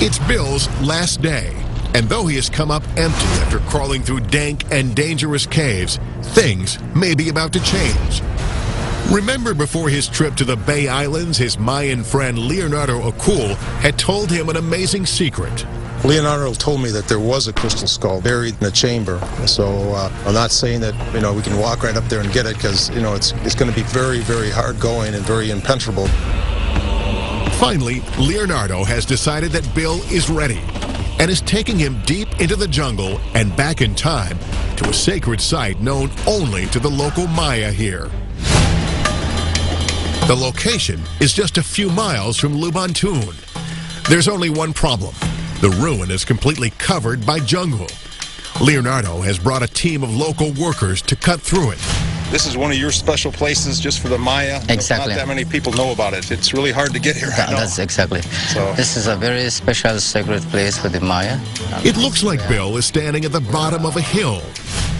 It's Bill's last day, and though he has come up empty after crawling through dank and dangerous caves, things may be about to change. Remember before his trip to the Bay Islands, his Mayan friend Leonardo Acul had told him an amazing secret. Leonardo told me that there was a crystal skull buried in a chamber. So I'm not saying that, we can walk right up there and get it, because, it's going to be very, very hard going and very impenetrable. Finally, Leonardo has decided that Bill is ready and is taking him deep into the jungle and back in time to a sacred site known only to the local Maya here. The location is just a few miles from Lubantun. There's only one problem. The ruin is completely covered by jungle. Leonardo has brought a team of local workers to cut through it. This is one of your special places just for the Maya. Exactly. Not that many people know about it. It's really hard to get here. That's exactly. So this is a very special sacred place for the Maya. It looks like Bill is standing at the bottom of a hill.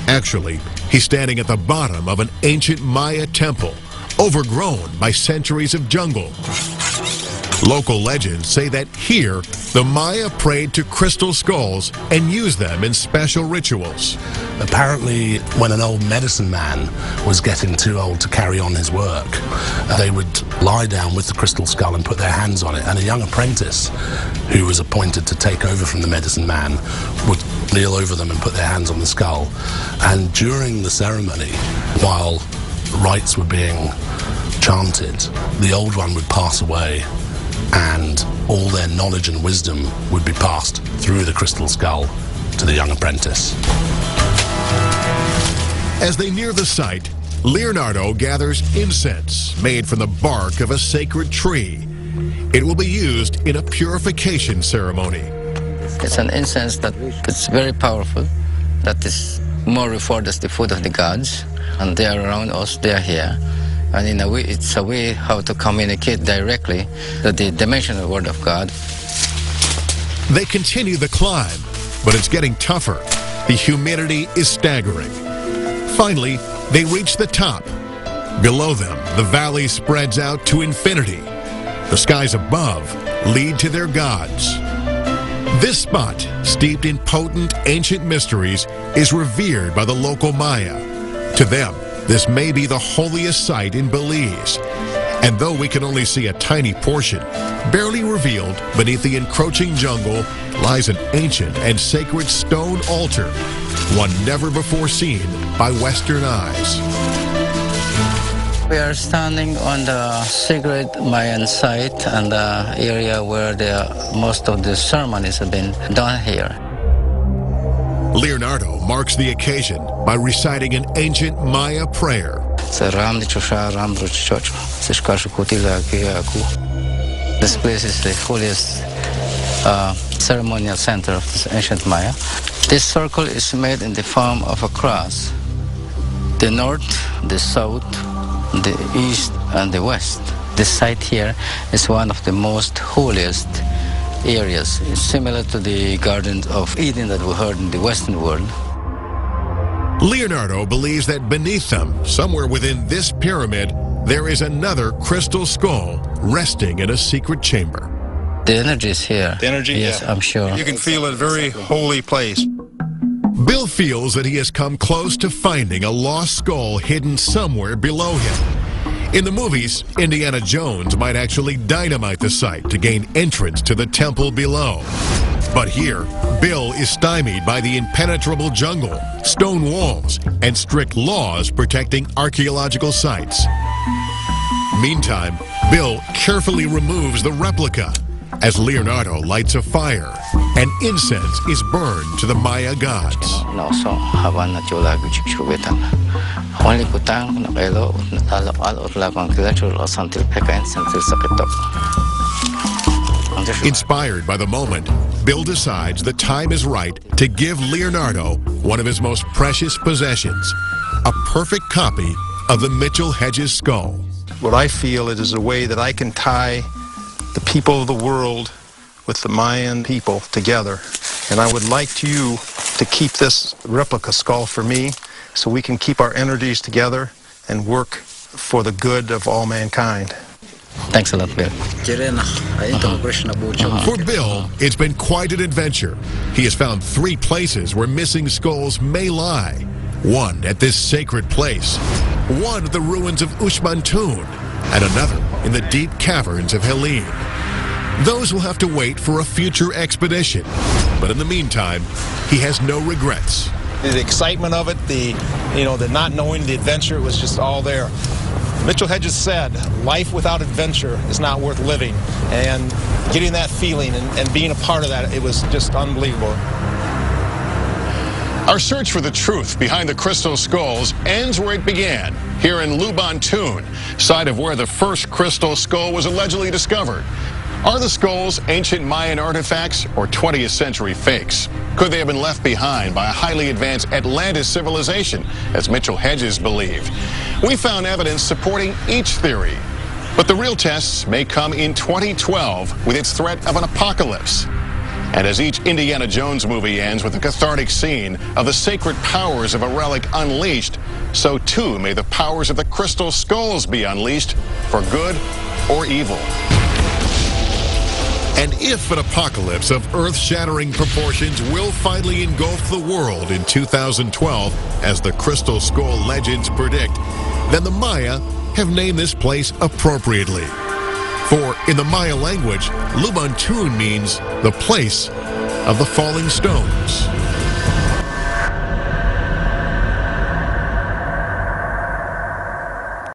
Actually, he's standing at the bottom of an ancient Maya temple, overgrown by centuries of jungle. Local legends say that here, the Maya prayed to crystal skulls and used them in special rituals. Apparently, when an old medicine man was getting too old to carry on his work, they would lie down with the crystal skull and put their hands on it, and a young apprentice who was appointed to take over from the medicine man would kneel over them and put their hands on the skull. And during the ceremony, while rites were being chanted, the old one would pass away, and all their knowledge and wisdom would be passed through the crystal skull to the young apprentice. As they near the site, Leonardo gathers incense made from the bark of a sacred tree. It will be used in a purification ceremony. It's an incense that is very powerful, that is more revered as the food of the gods, and they are around us, they are here. And in a way, it's a way how to communicate directly to the dimensional word of God. They continue the climb, but it's getting tougher. The humidity is staggering. Finally, they reach the top. Below them, the valley spreads out to infinity. The skies above lead to their gods. This spot, steeped in potent ancient mysteries, is revered by the local Maya. To them, this may be the holiest site in Belize. And though we can only see a tiny portion, barely revealed beneath the encroaching jungle lies an ancient and sacred stone altar, one never before seen by Western eyes. We are standing on the sacred Mayan site and the area where most of the ceremonies have been done here. Leonardo marks the occasion by reciting an ancient Maya prayer. This place is the holiest ceremonial center of this ancient Maya. This circle is made in the form of a cross. The north, the south, the east, and the west. This site here is one of the most holiest areas. It's similar to the Garden of Eden that we heard in the Western world. Leonardo believes that beneath them, somewhere within this pyramid, there is another crystal skull resting in a secret chamber. The energy is here. The energy? Yes, yeah. I'm sure. You can feel a very holy place. Bill feels that he has come close to finding a lost skull hidden somewhere below him. In the movies, Indiana Jones might actually dynamite the site to gain entrance to the temple below. But here, Bill is stymied by the impenetrable jungle, stone walls, and strict laws protecting archaeological sites. Meantime, Bill carefully removes the replica as Leonardo lights a fire and incense is burned to the Maya gods. Inspired by the moment, Bill decides the time is right to give Leonardo one of his most precious possessions, a perfect copy of the Mitchell Hedges skull. What I feel it is a way that I can tie the people of the world with the Mayan people together. And I would like you to keep this replica skull for me so we can keep our energies together and work for the good of all mankind. Thanks a lot, Bill. For Bill, it's been quite an adventure. He has found 3 places where missing skulls may lie. One at this sacred place, one at the ruins of Ushmantun, and another in the deep caverns of Helene. Those will have to wait for a future expedition. But in the meantime, he has no regrets. The excitement of it, the not knowing the adventure, it was just all there. Mitchell Hedges said, life without adventure is not worth living. And getting that feeling and being a part of that, it was just unbelievable. Our search for the truth behind the crystal skulls ends where it began, here in Lubantun, site of where the first crystal skull was allegedly discovered. Are the skulls ancient Mayan artifacts or 20th century fakes? Could they have been left behind by a highly advanced Atlantis civilization, as Mitchell Hedges believed? We found evidence supporting each theory, but the real tests may come in 2012 with its threat of an apocalypse. And as each Indiana Jones movie ends with a cathartic scene of the sacred powers of a relic unleashed, so too may the powers of the crystal skulls be unleashed for good or evil. And if an apocalypse of earth-shattering proportions will finally engulf the world in 2012, as the Crystal Skull legends predict, then the Maya have named this place appropriately. For in the Maya language, Lubantun means the place of the falling stones.